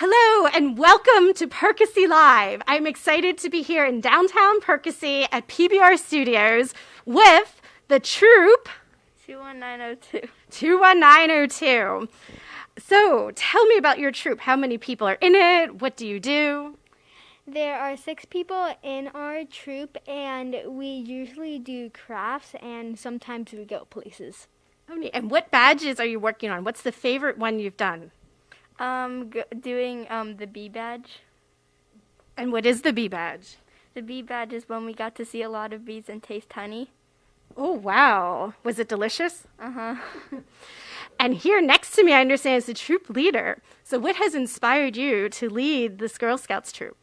Hello and welcome to Percy Live. I'm excited to be here in downtown Percy at PBR Studios with the troupe 21902. 21902. So tell me about your troupe. How many people are in it? What do you do? There are 6 people in our troupe, and we usually do crafts, and sometimes we go places. Oh, neat. And what badges are you working on? What's the favorite one you've done? Doing the bee badge. And what is the bee badge? The bee badge is when we got to see a lot of bees and taste honey. Oh, wow. Was it delicious? Uh-huh. And here next to me, I understand, is the troop leader. So what has inspired you to lead this Girl Scouts troop?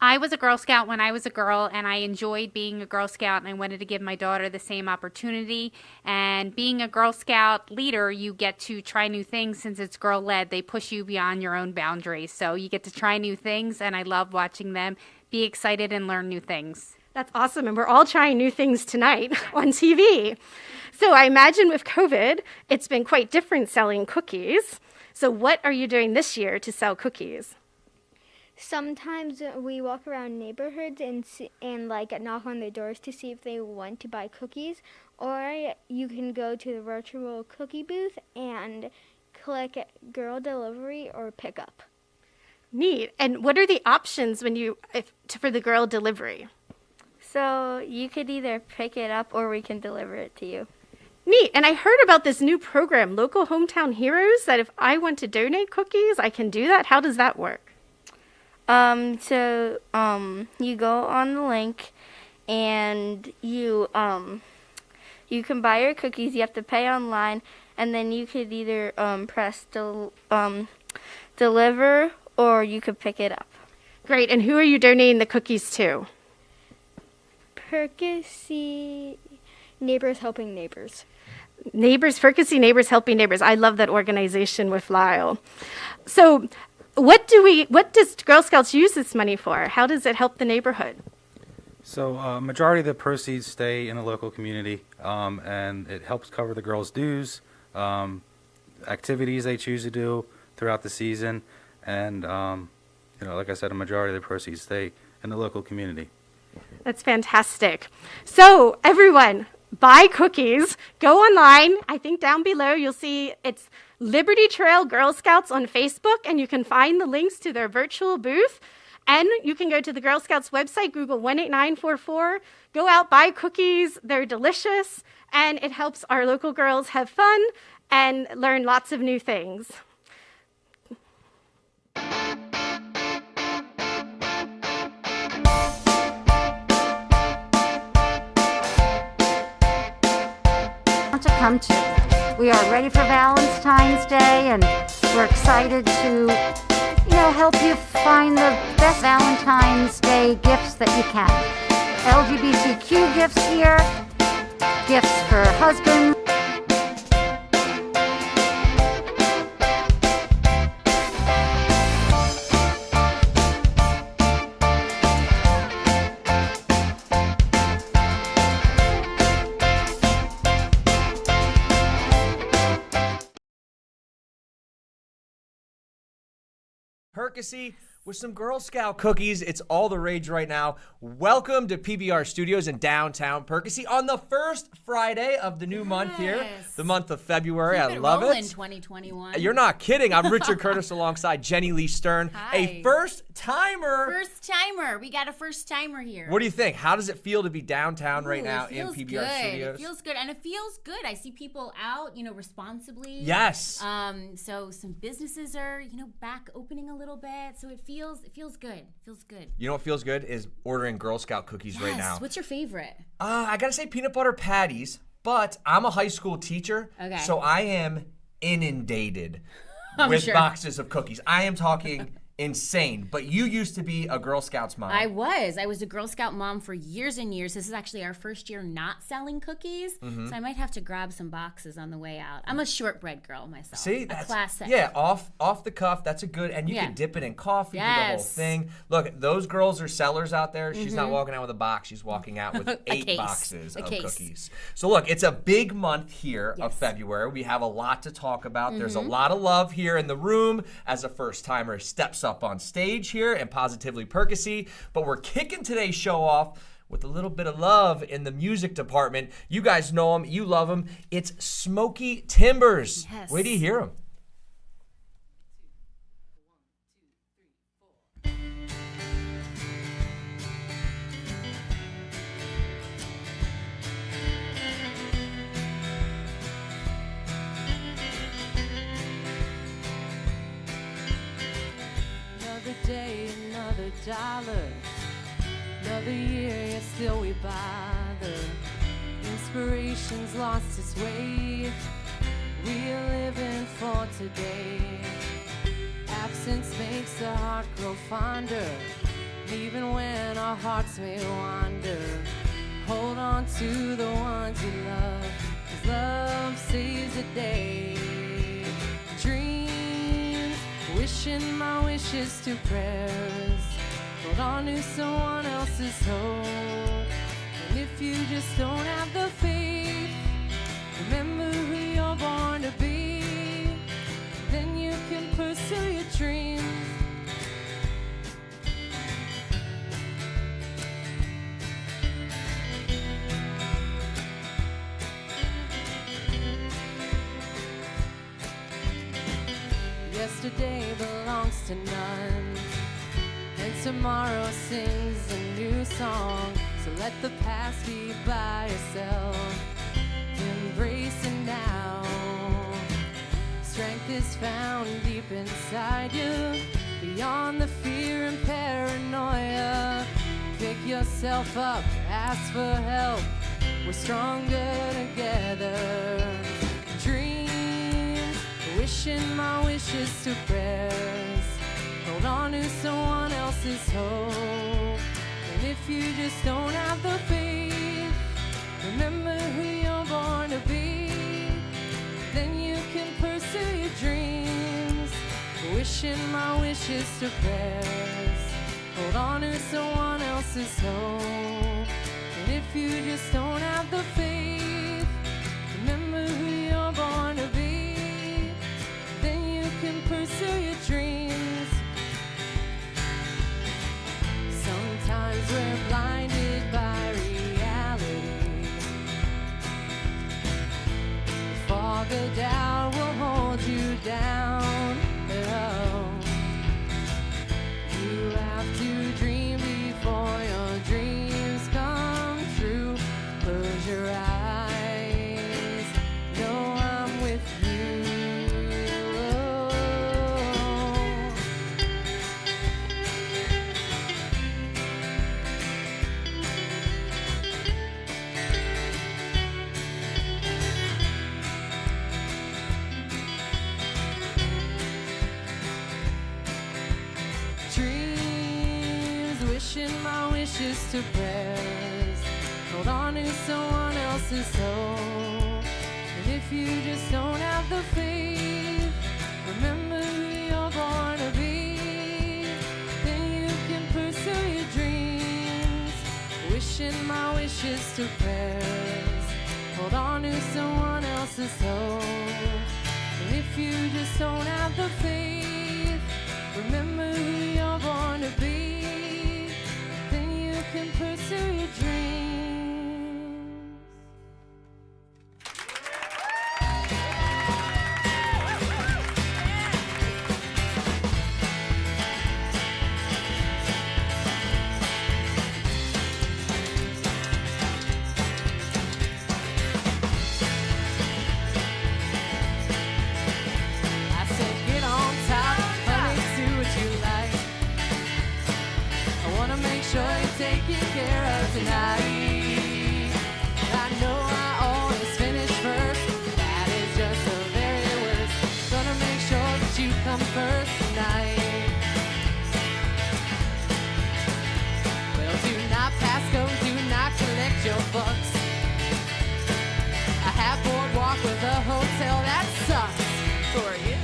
I was a Girl Scout when I was a girl, and I enjoyed being a Girl Scout, and I wanted to give my daughter the same opportunity. And being a Girl Scout leader, you get to try new things. Since it's girl-led, they push you beyond your own boundaries. So you get to try new things, and I love watching them be excited and learn new things. That's awesome. And we're all trying new things tonight on TV. So I imagine with COVID, it's been quite different selling cookies. So what are you doing this year to sell cookies? Sometimes we walk around neighborhoods and knock on their doors to see if they want to buy cookies, or you can go to the virtual cookie booth and click girl delivery or pickup. Neat. And what are the options for the girl delivery? So you could either pick it up or we can deliver it to you. Neat. And I heard about this new program, Local Hometown Heroes, that if I want to donate cookies, I can do that. How does that work? You go on the link and you can buy your cookies. You have to pay online, and then you could either press deliver or you could pick it up. Great. And who are you donating the cookies to? Percy Neighbors Helping Neighbors. Percy Neighbors Helping Neighbors. I love that organization with Lyle. So what does Girl Scouts use this money for? How does it help the neighborhood? So majority of the proceeds stay in the local community, and it helps cover the girls' dues, activities they choose to do throughout the season, and like I said, a majority of the proceeds stay in the local community. That's fantastic. So everyone, buy cookies. Go online. I think down below you'll see it's Liberty Trail Girl Scouts on Facebook, and you can find the links to their virtual booth. And you can go to the Girl Scouts website, Google 18944. Go out, buy cookies. They're delicious, and it helps our local girls have fun and learn lots of new things. To come to. We are ready for Valentine's Day, and we're excited to, help you find the best Valentine's Day gifts that you can. LGBTQ gifts here, gifts for husbands. Percy with some Girl Scout cookies. It's all the rage right now. Welcome to PBR Studios in downtown Percy on the first Friday of the new month here, the month of February. I love it. 2021. You're not kidding. I'm Richard Curtis alongside Jenny Lee Stern, Hi. a first-timer. First-timer. We got a first-timer here. What do you think? How does it feel to be downtown right now it in feels PBR good. Studios? It feels good, and it feels good. I see people out, responsibly. Yes. So some businesses are, back opening a little bit. So it feels good. Feels good. You know what feels good is ordering Girl Scout cookies right now. What's your favorite? I gotta say peanut butter patties, but I'm a high school teacher, so I am inundated with boxes of cookies. I am talking insane. But you used to be a Girl Scouts mom. I was a Girl Scout mom for years and years. This is actually our first year not selling cookies, so I might have to grab some boxes on the way out. I'm a shortbread girl myself. See, that's a classic. Yeah, off the cuff. That's a good, and you can dip it in coffee, do the whole thing. Look, those girls are sellers out there. She's not walking out with a box. She's walking out with 8 boxes of cookies. So look, it's a big month here of February. We have a lot to talk about. There's a lot of love here in the room as a first timer steps guests up on stage here and Positively Percy, but we're kicking today's show off with a little bit of love in the music department. You guys know him. You love him. It's Smokey Timbers. Yes. Wait till you hear him. Another day, another dollar. Another year, yet still we bother. Inspiration's lost its way. We're living for today. Absence makes the heart grow fonder. Even when our hearts may wander, hold on to the ones you love, 'cause love saves the day. Dreams, wishing my wishes to prayers. Hold on to someone else's hope. And if you just don't have the faith, remember who you're born to be. Then you can pursue your dreams. Yesterday belongs to none, and tomorrow sings a new song. So let the past be by yourself. Embrace it now. Strength is found deep inside you, beyond the fear and paranoia. Pick yourself up, ask for help. We're stronger together. Dreams, wishing my wishes to prayers. Hold on to someone else's hope. And if you just don't have the faith, remember who you're born to be. Then you can pursue your dreams. Wishing my wishes to prayers. Hold on to someone else's hope. And if you just don't have the faith, remember who you're born to be. Then you can pursue your dreams. Sometimes we're blinded by reality. The fog of doubt will hold you down. Oh. You have to dream before your dreams come true. Close your eyes, know I'm with you. Dreams, wishing my wishes to prayers. Hold on to someone else's hope. And if you just don't have the faith, remember who you're born to be. Then you can pursue your dreams. Wishing my wishes to prayers. Hold on to someone else's hope. And if you just don't have the faith, remember who you're born to be. Then you can pursue your dreams. I said get on top, honey, do what you like. I wanna make sure you're taken care of tonight. I know I always finish first, that is just the very worst. Gonna make sure that you come first tonight. Well, do not pass go, do not collect your bucks. I have boardwalk with a hotel that sucks for you.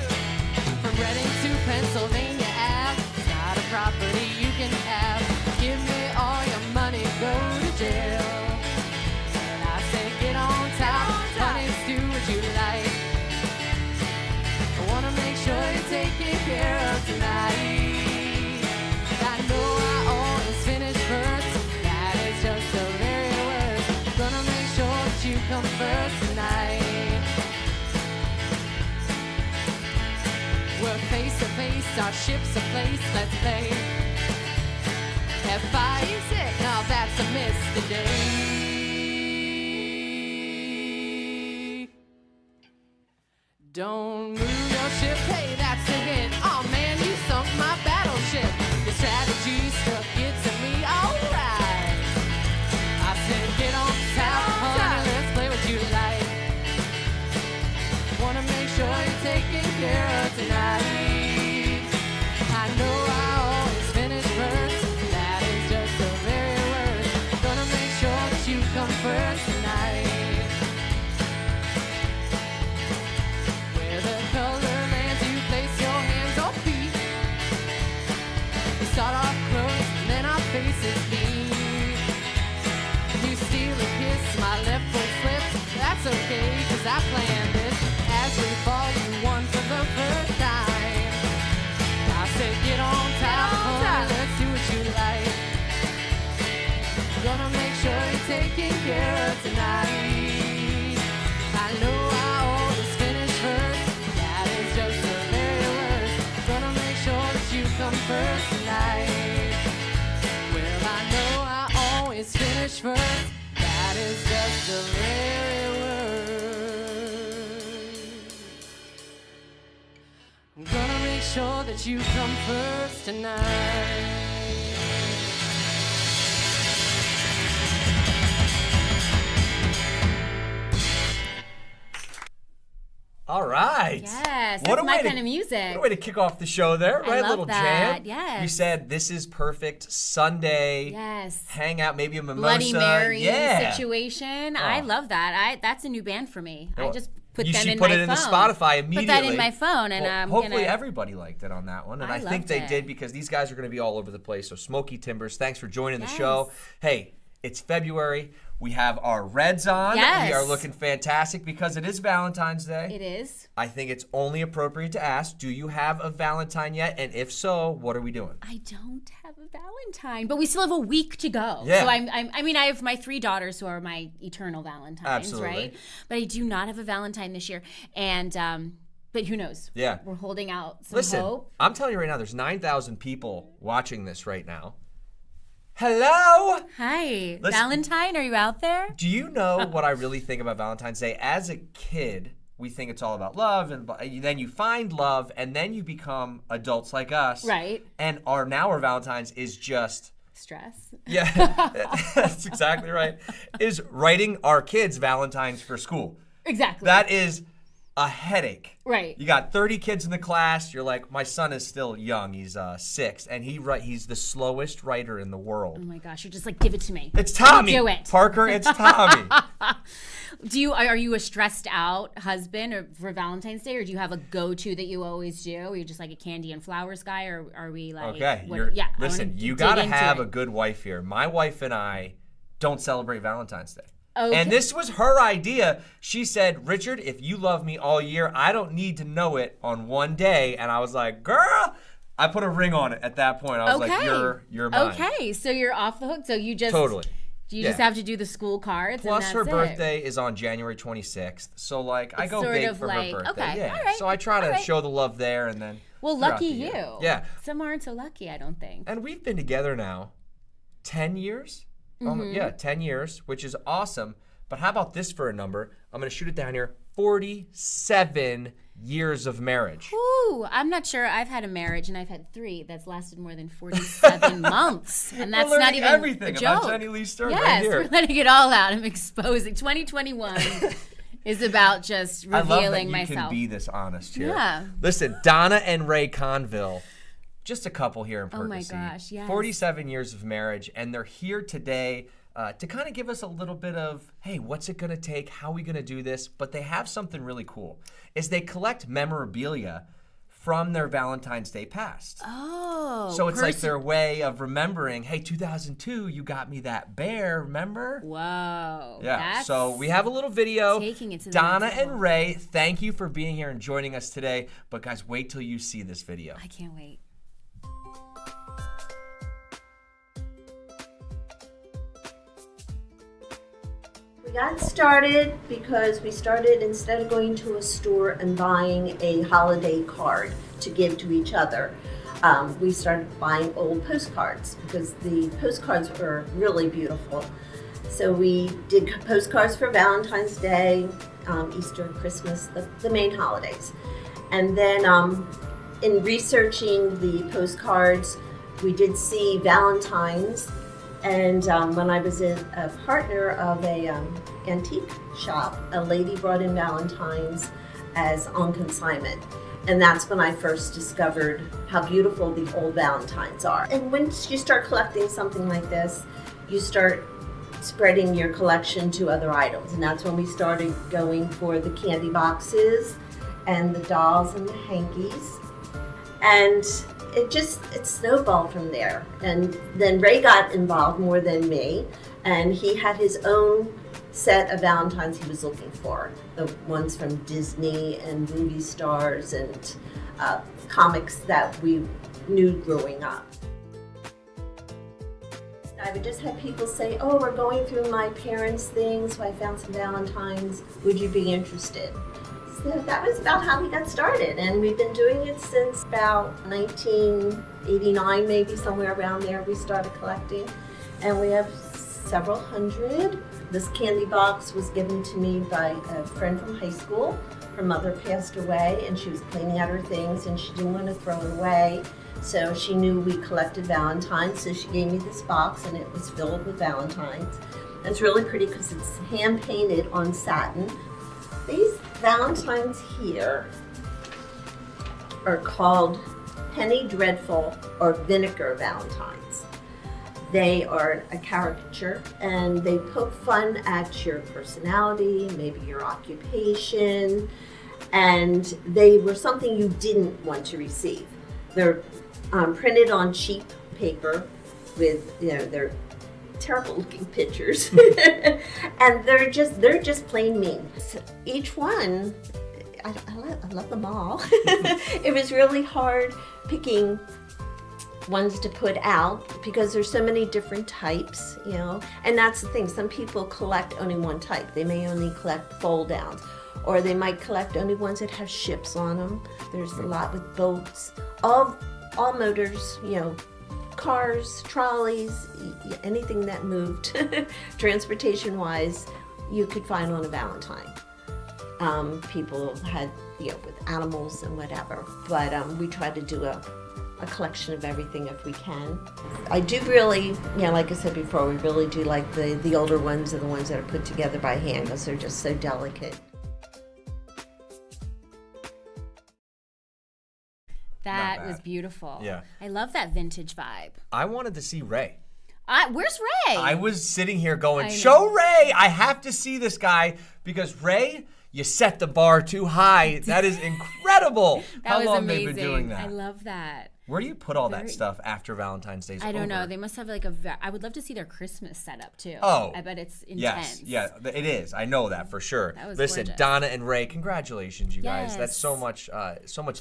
From Reading to Pennsylvania Ave, it's not a property you can have. Give me all your money, go to jail. Start ships a place, let's play. Have fire, now that's a miss today. Don't move your ship, hey, that's a hit. Oh man, you sunk my battleship. Your strategy stuck it to me, alright. I said, get on top, honey, let's play what you like. Wanna make sure you're taken care of tonight. I know I always finish first, that is just the very worst. Gonna make sure that you come first tonight. Where the color lands, you place your hands or feet. We start off close, and then our faces meet. You steal a kiss, my left foot slips. That's okay, cause I planned this. As we fall, you won for the first time. I said, get on top, honey, let's do what you like. Gonna make sure you're taken care of tonight. I know I always finish first, that is just the very worst. Gonna make sure that you come first tonight. Well, I know I always finish first, that is just the very worst. I'm gonna make sure that you come first tonight. All right. Yes, What that's a my way kind to- of music. What a way to kick off the show there, right? love Little that, jam. yes. You said this is perfect Sunday. Yes. Hang out, maybe a mimosa. Bloody Mary yeah. situation. I Oh. love that. That's a new band for me. I Well, just put you them should in put my it in the phone. Spotify immediately. Put that in my phone, and Well, I'm hopefully gonna. everybody liked it on that one, and I I think loved they it. did because these guys are going to be all over the place. So Smoky Timbers, thanks for joining the Yes. show. Hey, it's February. We have our Reds on. Yes. We are looking fantastic because it is Valentine's Day. It is. I think it's only appropriate to ask, do you have a Valentine yet? And if so, what are we doing? I don't have a Valentine, but we still have a week to go. Yeah. So I mean, I have my 3 daughters who are my eternal Valentines, Absolutely. right? But I do not have a Valentine this year, and but who knows? Yeah. We're holding out some Listen, hope. I'm telling you right now, there's 9,000 people watching this right now. Hello? Hi, Listen- Valentine, are you out there? Do you know what I really think about Valentine's Day? As a kid, we think it's all about love, and then you find love, and then you become adults like us. Right. And our Valentine's is just, Stress. yeah, that's exactly right, is writing our kids Valentines for school. Exactly. That is a headache. Right. You got 30 kids in the class. You're like, my son is still young. He's 6, and he's the slowest writer in the world. Oh my gosh, you're just like, give it to me. It's Tommy. Do it. Parker, it's Tommy. Are you a stressed out husband or for Valentine's Day, or do you have a go-to that you always do? Are you just like a candy and flowers guy, or are we like? Okay. Yeah. I wanna Listen, you dig got to into have it. a good wife here. My wife and I don't celebrate Valentine's Day. Okay. And this was her idea. She said, Richard, if you love me all year, I don't need to know it on one day. And I was like, girl, I put a ring on it at that point. I was like, you're mine. Okay, so you're off the hook. So you just Totally. You just have to do the school cards. Plus, and her that's birthday is on January 26th. So, like, I It's go sort big of for like, her birthday. okay, Yeah. all right, So I try to all right. show the love there and then. Well, throughout lucky the year. you. Yeah. Some aren't so lucky, I don't think. And we've been together now 10 years? Mm-hmm. Yeah, 10 years, which is awesome. But how about this for a number? I'm going to shoot it down here. 47 years of marriage. Ooh, I'm not sure. I've had a marriage, and I've had 3 that's lasted more than 47 months, and that's We're not learning even everything a about joke. Jenny Lee Stern yes, right here. we're letting it all out. I'm exposing. 2021 is about just I love that revealing you myself. can be this honest here. Yeah. Listen, Donna and Ray Conville, just a couple here in Percy. Oh my gosh, yes. 47 years of marriage, and they're here today to kind of give us a little bit of, hey, what's it going to take? How are we going to do this? But they have something really cool, is they collect memorabilia from their Valentine's Day past. Oh. So it's like their way of remembering, hey, 2002, you got me that bear, remember? Whoa. Yeah, That's so we have a little video. taking it to the Donna next level. and Ray, thank you for being here and joining us today. But guys, wait till you see this video. I can't wait. We got started because we started, instead of going to a store and buying a holiday card, to give to each other. We started buying old postcards because the postcards were really beautiful. So we did postcards for Valentine's Day, Easter, Christmas, the main holidays. And then in researching the postcards, we did see Valentines. And when I was a partner of a antique shop, a lady brought in Valentines as on consignment. And that's when I first discovered how beautiful the old Valentines are. And once you start collecting something like this, you start spreading your collection to other items. And that's when we started going for the candy boxes and the dolls and the hankies. And it snowballed from there. And then Ray got involved more than me, and he had his own set of Valentines he was looking for. The ones from Disney and movie stars and comics that we knew growing up. I would just have people say, oh, we're going through my parents' things, so I found some Valentines. Would you be interested? So that was about how we got started, and we've been doing it since about 1989, maybe somewhere around there we started collecting, and we have several hundred. This candy box was given to me by a friend from high school. Her mother passed away, and she was cleaning out her things, and she didn't want to throw it away, so she knew we collected Valentines, so she gave me this box, and it was filled with Valentines. And it's really pretty because it's hand-painted on satin. These Valentines here are called Penny Dreadful or Vinegar Valentines. They are a caricature, and they poke fun at your personality, maybe your occupation, and they were something you didn't want to receive. They're printed on cheap paper with, they're terrible looking pictures and they're just plain mean. So each one, I love them all. It was really hard picking ones to put out because there's so many different types, and that's the thing. Some people collect only one type. They may only collect fold downs, or they might collect only ones that have ships on them. There's a lot with boats, all motors, cars, trolleys, anything that moved transportation-wise, you could find on a Valentine. People had, with animals and whatever, but we try to do a collection of everything if we can. I do really, like I said before, we really do like the older ones and the ones that are put together by hand because they're just so delicate. That was beautiful. Yeah. I love that vintage vibe. I wanted to see Ray. Where's Ray? I was sitting here going, show Ray! I have to see this guy because Ray, you set the bar too high. That is incredible. How long amazing. They've been doing that? I love that. Where do you put all that stuff after Valentine's Day's over? I don't know. They must have like I would love to see their Christmas setup too. Oh. I bet it's intense. Yes. Yeah, it is. I know that for sure. That was Listen, gorgeous. Donna and Ray, congratulations, you guys. Yes. That's so much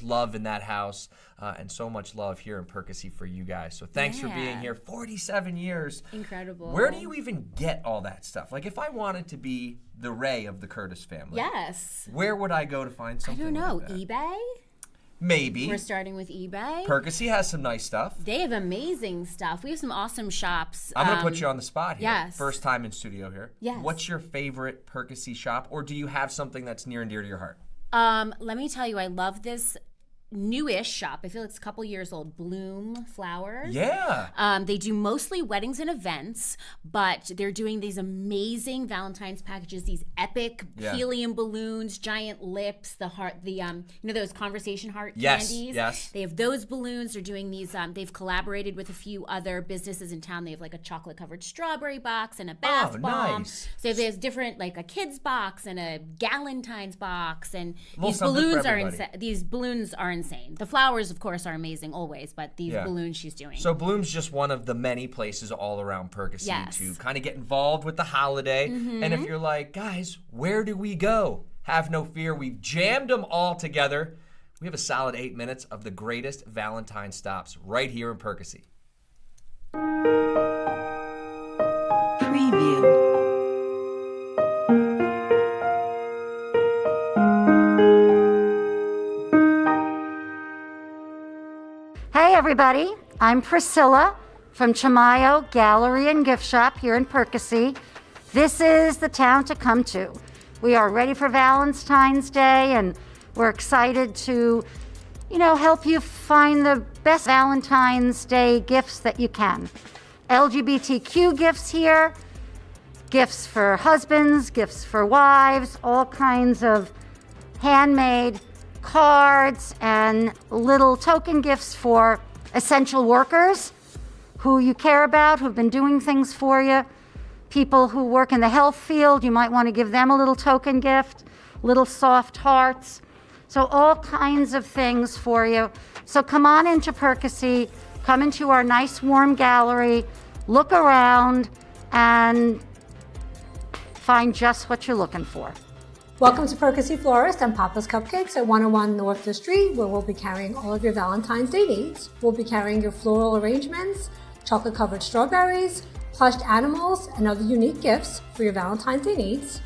love in that house and so much love here in Percy for you guys. So thanks for being here. 47 years. Incredible. Where do you even get all that stuff? Like if I wanted to be the Ray of the Curtis family. Yes. Where would I go to find something I don't know. like that? eBay? Maybe. We're starting with eBay. Percy has some nice stuff. They have amazing stuff. We have some awesome shops. I'm going to put you on the spot here. Yes. First time in studio here. Yes. What's your favorite Percy shop, or do you have something that's near and dear to your heart? Let me tell you, I love this newish shop. I feel like it's a couple years old. Bloom Flowers. Yeah. They do mostly weddings and events, but they're doing these amazing Valentine's packages, these epic helium balloons, giant lips, the heart, those conversation heart candies. Yes. They have those balloons. They're doing these. They've collaborated with a few other businesses in town. They have like a chocolate covered strawberry box and a bath bomb. Nice. So there's different, like a kids box and a Galentine's box, and these something for balloons are everybody. these balloons are insane. The flowers, of course, are amazing always, but these balloons she's doing. So Bloom's just one of the many places all around Percy Yes. to kind of get involved with the holiday. And if you're like, guys, where do we go? Have no fear. We've jammed them all together. We have a solid 8 minutes of the greatest Valentine stops right here in Percy. Preview. everybody. I'm Priscilla from Chimayo Gallery and Gift Shop here in Percy. This is the town to come to. We are ready for Valentine's Day, and we're excited to, help you find the best Valentine's Day gifts that you can. LGBTQ gifts here, gifts for husbands, gifts for wives, all kinds of handmade cards and little token gifts for essential workers who you care about, who've been doing things for you. People who work in the health field, you might want to give them a little token gift, little soft hearts. So all kinds of things for you. So come on into Percy, come into our nice warm gallery, look around, and find just what you're looking for. Welcome to Percy Florist and Papa's Cupcakes at 101 North Fifth Street, where we'll be carrying all of your Valentine's Day needs. We'll be carrying your floral arrangements, chocolate-covered strawberries, plushed animals, and other unique gifts for your Valentine's Day needs.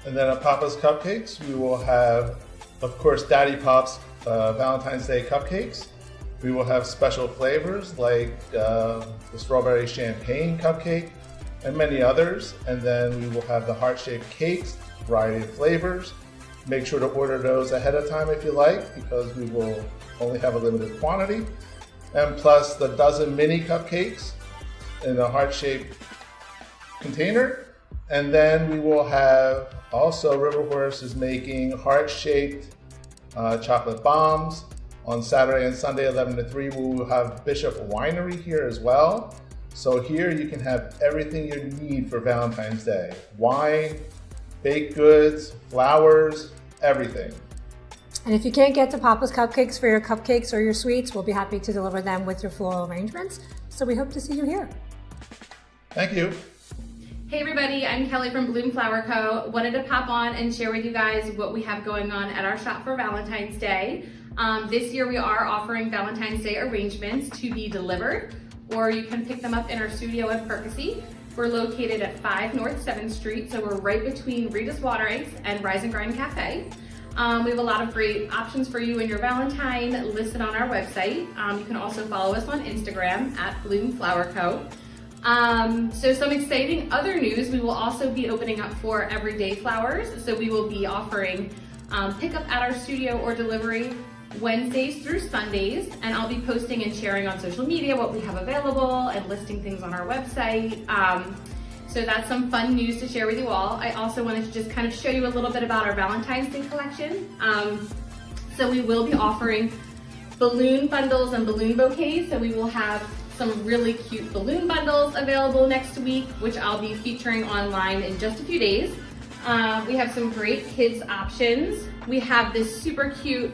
And then at Papa's Cupcakes, we will have, of course, Daddy Pop's Valentine's Day cupcakes. We will have special flavors like the strawberry champagne cupcake and many others. And then we will have the heart-shaped cakes, a variety of flavors. Make sure to order those ahead of time if you like, because we will only have a limited quantity. And plus the dozen mini cupcakes in a heart-shaped container. And then we will have also River Horse is making heart-shaped chocolate bombs on Saturday and Sunday 11 to 3. We will have Bishop Winery here as well. So here you can have everything you need for Valentine's Day. Wine, baked goods, flowers, everything. And if you can't get to Papa's Cupcakes for your cupcakes or your sweets, we'll be happy to deliver them with your floral arrangements. So we hope to see you here. Thank you. Hey everybody, I'm Kelly from Bloom Flower Co. Wanted to pop on and share with you guys what we have going on at our shop for Valentine's Day. This year we are offering Valentine's Day arrangements to be delivered, or you can pick them up in our studio at Percy. We're located at 5 North 7th Street, so we're right between Rita's Water Ice and Rise and Grind Cafe. We have a lot of great options for you and your Valentine listed on our website. You can also follow us on Instagram at Bloom Flower Co. So some exciting other news, we will also be opening up for everyday flowers. So we will be offering pickup at our studio or delivery Wednesdays through Sundays, and I'll be posting and sharing on social media what we have available and listing things on our website. So that's some fun news to share with you all. I also wanted to just kind of show you a little bit about our Valentine's Day collection. So we will be offering balloon bundles and balloon bouquets. So we will have some really cute balloon bundles available next week, which I'll be featuring online in just a few days. We have some great kids options. We have this super cute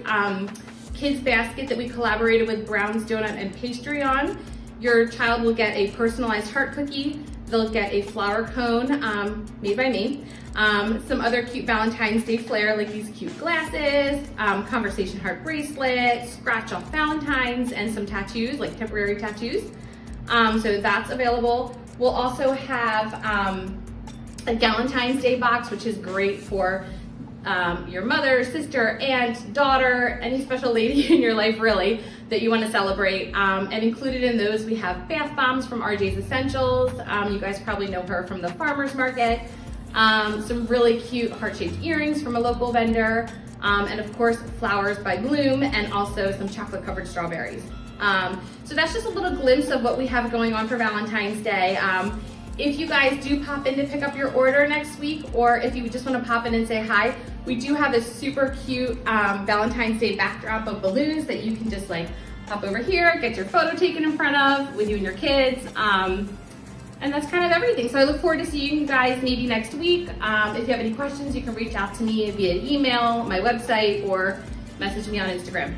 kids basket that we collaborated with Brown's Donut and Pastry on. Your child will get a personalized heart cookie. They'll get a flower cone made by me. Some other cute Valentine's Day flair like these cute glasses, conversation heart bracelet, scratch off Valentines, and some tattoos, like temporary tattoos. So that's available. We'll also have a Valentine's Day box, which is great for your mother, sister, aunt, daughter, any special lady in your life really that you want to celebrate. And included in those we have bath bombs from RJ's Essentials. You guys probably know her from the farmer's market. Some really cute heart-shaped earrings from a local vendor, and of course flowers by Bloom, and also some chocolate-covered strawberries. So that's just a little glimpse of what we have going on for Valentine's Day. If you guys do pop in to pick up your order next week, or if you just want to pop in and say hi, we do have a super cute Valentine's Day backdrop of balloons that you can just like pop over here, get your photo taken in front of with you and your kids. And that's kind of everything. So I look forward to seeing you guys maybe next week. If you have any questions, you can reach out to me via email, my website, or message me on Instagram.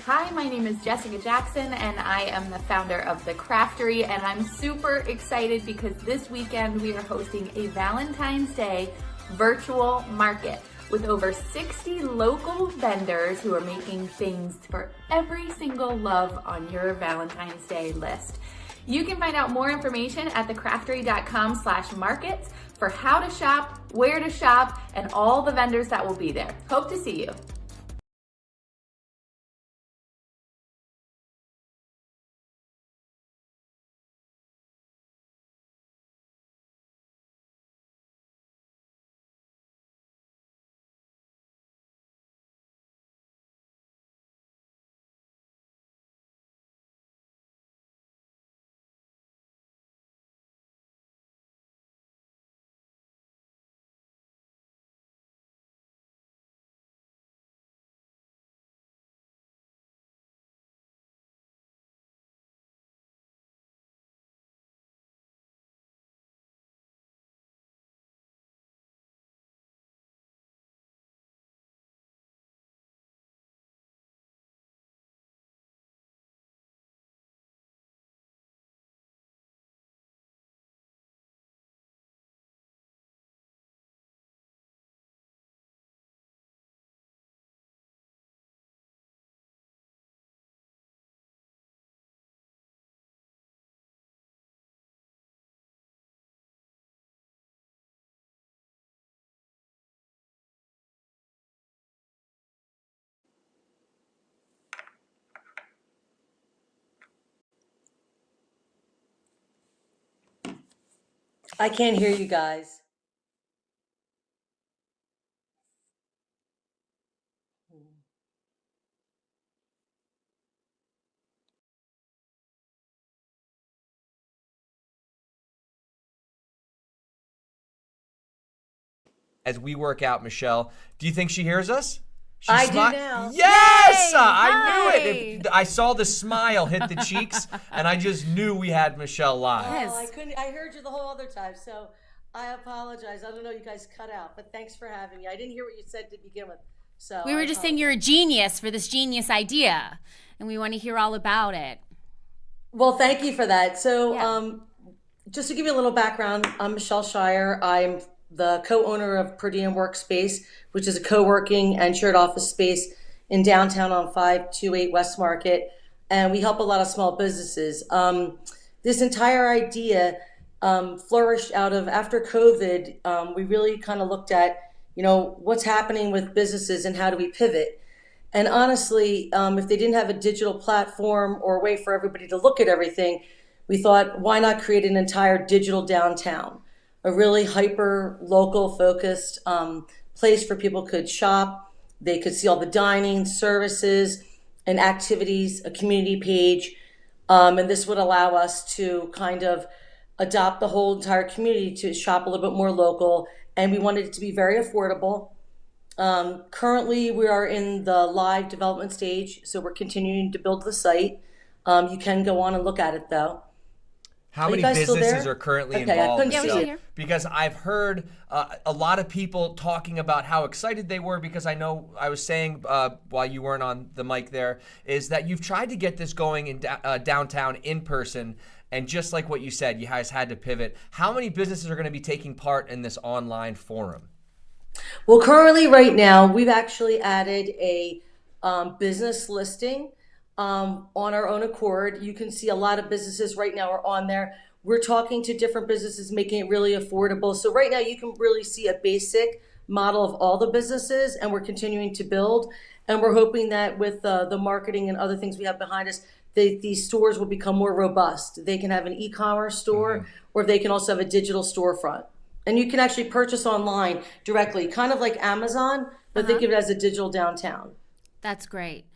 Hi, my name is Jessica Jackson, and I am the founder of The Craftery, and I'm super excited because this weekend we are hosting a Valentine's Day virtual market with over 60 local vendors who are making things for every single love on your Valentine's Day list. You can find out more information at thecraftery.com/markets for how to shop, where to shop, and all the vendors that will be there. Hope to see you. I can't hear you guys. As we work out, Michelle, do you think she hears us? I do now. Yes! Yay! I knew it. I saw the smile hit the cheeks, and I just knew we had Michelle live. Oh, I couldn't. I heard you the whole other time, so I apologize. I don't know, you guys cut out, but thanks for having me. I didn't hear what you said to begin with. So we were just saying you're a genius for this genius idea, and we want to hear all about it. Well, thank you for that. So just to give you a little background, I'm Michelle Shire. I'm the co-owner of Per Diem Workspace, which is a co-working and shared office space in downtown on 528 West Market. And we help a lot of small businesses. This entire idea flourished out of after COVID. We really kind of looked at, what's happening with businesses and how do we pivot? And honestly, if they didn't have a digital platform or a way for everybody to look at everything, we thought, why not create an entire digital downtown? A really hyper local focused place where people could shop. They could see all the dining, services, and activities, a community page. And this would allow us to kind of adopt the whole entire community to shop a little bit more local. And we wanted it to be very affordable. Currently, we are in the live development stage, so we're continuing to build the site. You can go on and look at it, though. How many businesses are currently involved? Because I've heard a lot of people talking about how excited they were, because I know I was saying while you weren't on the mic there, is that you've tried to get this going in downtown in person, and just like what you said, you guys had to pivot. How many businesses are going to be taking part in this online forum? Well, currently right now, we've actually added a business listing on our own accord. You can see a lot of businesses right now are on there. We're talking to different businesses, making it really affordable. So right now you can really see a basic model of all the businesses, and we're continuing to build. And we're hoping that with the marketing and other things we have behind us, these stores will become more robust. They can have an e-commerce store, or they can also have a digital storefront. And you can actually purchase online directly, kind of like Amazon, but think of it as a digital downtown. That's great.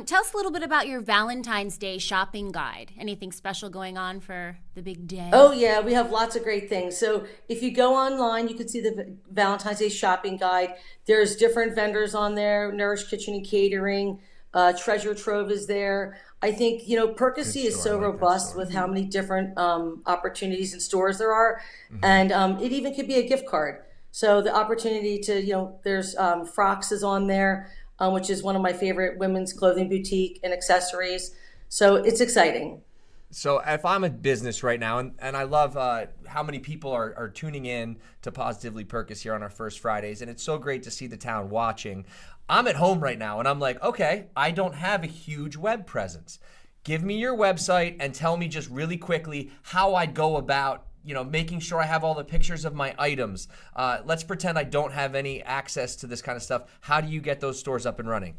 Tell us a little bit about your Valentine's Day shopping guide. Anything special going on for the big day? Oh, yeah, we have lots of great things. So if you go online, you can see the Valentine's Day shopping guide. There's different vendors on there, Nourish Kitchen and Catering, Treasure Trove is there. I think, Percy is so robust with how many different opportunities and stores there are. And it even could be a gift card. So the opportunity to, there's Frocks is on there, which is one of my favorite women's clothing boutique and accessories. So it's exciting. So if I'm a business right now, and I love how many people are tuning in to Positively Perkis here on our first Fridays, and it's so great to see the town watching. I'm at home right now, and I'm like, okay, I don't have a huge web presence. Give me your website and tell me just really quickly how I'd go about making sure I have all the pictures of my items. Let's pretend I don't have any access to this kind of stuff. How do you get those stores up and running?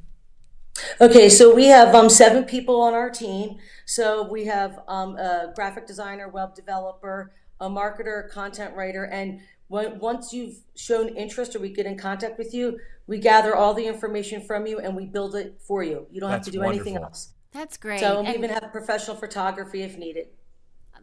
Okay, so we have 7 people on our team. So we have a graphic designer, web developer, a marketer, content writer, and once you've shown interest or we get in contact with you, we gather all the information from you and we build it for you. You don't have to do anything else. That's great. So we even have professional photography if needed.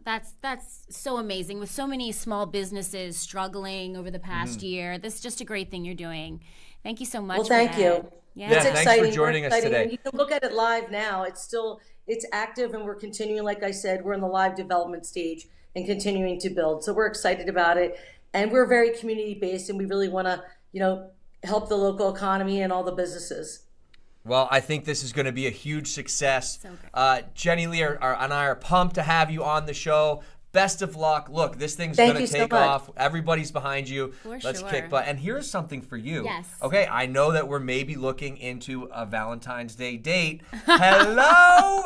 That's so amazing. With so many small businesses struggling over the past year, this is just a great thing you're doing. Thank you so much. Well, thank you. Yeah, it's thanks exciting. for joining us today. And you can look at it live now. It's active, and we're continuing. Like I said, we're in the live development stage and continuing to build. So we're excited about it, and we're very community based, and we really want to, help the local economy and all the businesses. Well, I think this is going to be a huge success. So Jenny Lee and I are pumped to have you on the show. Best of luck. Look, this thing's going to take off. Everybody's behind you. Let's kick butt. And here's something for you. Yes. Okay, I know that we're maybe looking into a Valentine's Day date. Hello!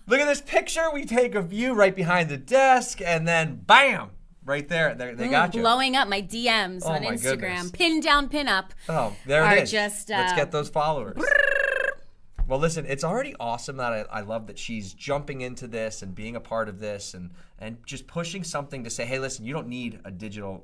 Look at this picture. We take a view right behind the desk, and then bam! Right there. They got you. Blowing up my DMs on Instagram. Goodness. Pin down, pin up. Oh, there it is. Just, let's get those followers. Well, listen, it's already awesome that I love that she's jumping into this and being a part of this and just pushing something to say, hey, listen, you don't need a digital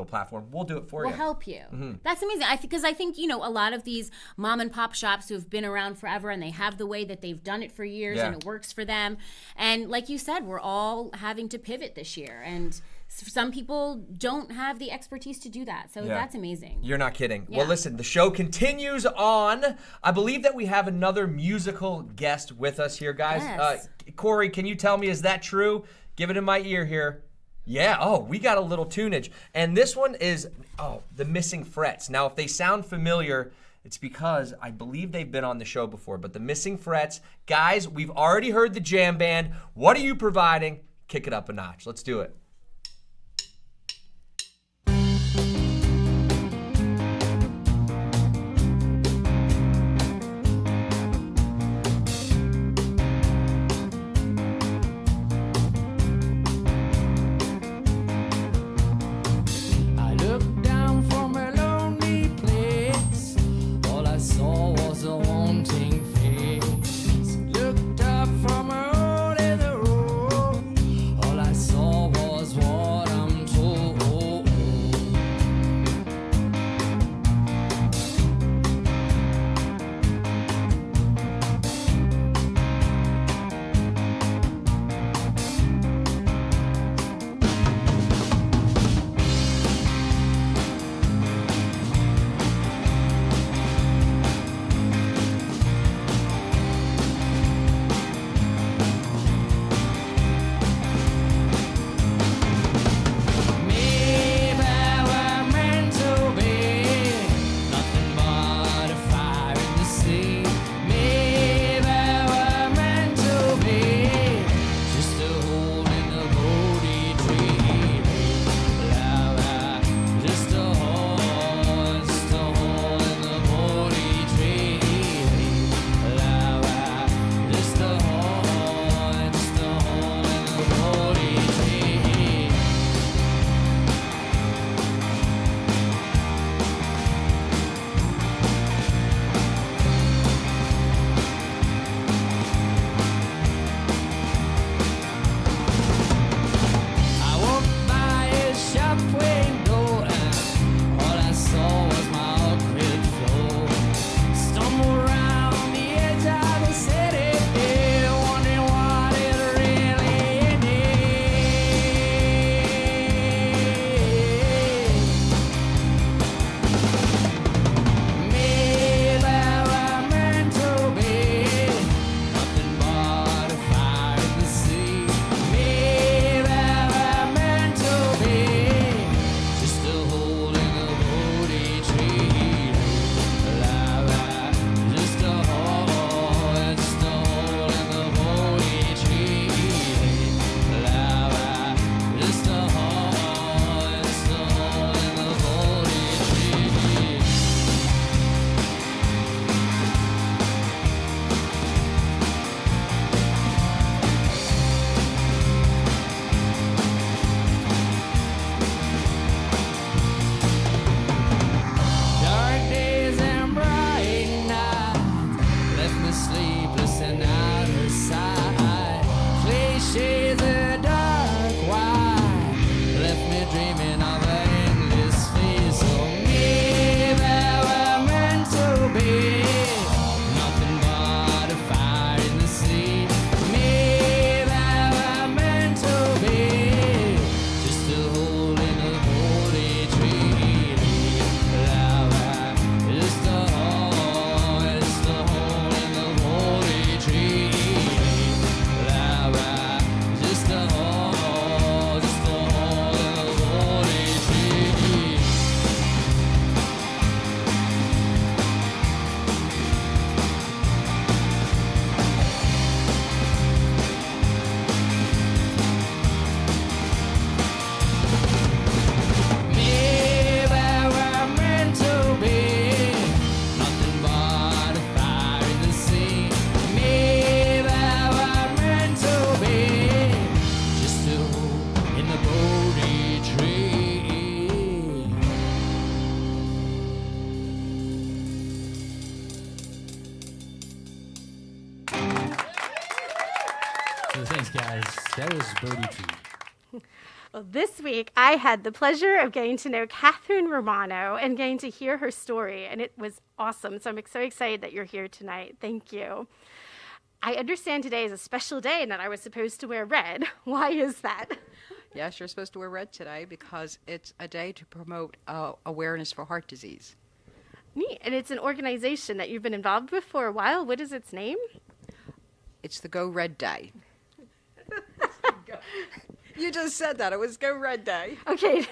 platform. We'll do it for you. We'll help you. Mm-hmm. That's amazing. Because I think, a lot of these mom and pop shops who have been around forever and they have the way that they've done it for years and it works for them. And like you said, we're all having to pivot this year. And some people don't have the expertise to do that. So that's amazing. You're not kidding. Yeah. Well, listen, the show continues on. I believe that we have another musical guest with us here, guys. Yes. Corey, can you tell me, is that true? Give it in my ear here. Yeah, we got a little tunage. And this one is, The Missing Frets. Now, if they sound familiar, it's because I believe they've been on the show before. But The Missing Frets, guys, we've already heard the jam band. What are you providing? Kick it up a notch. Let's do it. guys. That was Birdie Tree. Well, this week I had the pleasure of getting to know Catherine Romano and getting to hear her story, and it was awesome. So I'm so excited that you're here tonight. Thank you. I understand today is a special day and that I was supposed to wear red. Why is that? Yes, you're supposed to wear red today because it's a day to promote awareness for heart disease. Neat. And it's an organization that you've been involved with for a while. What is its name? It's the Go Red Day. You just said that. It was Go Red Day. Okay.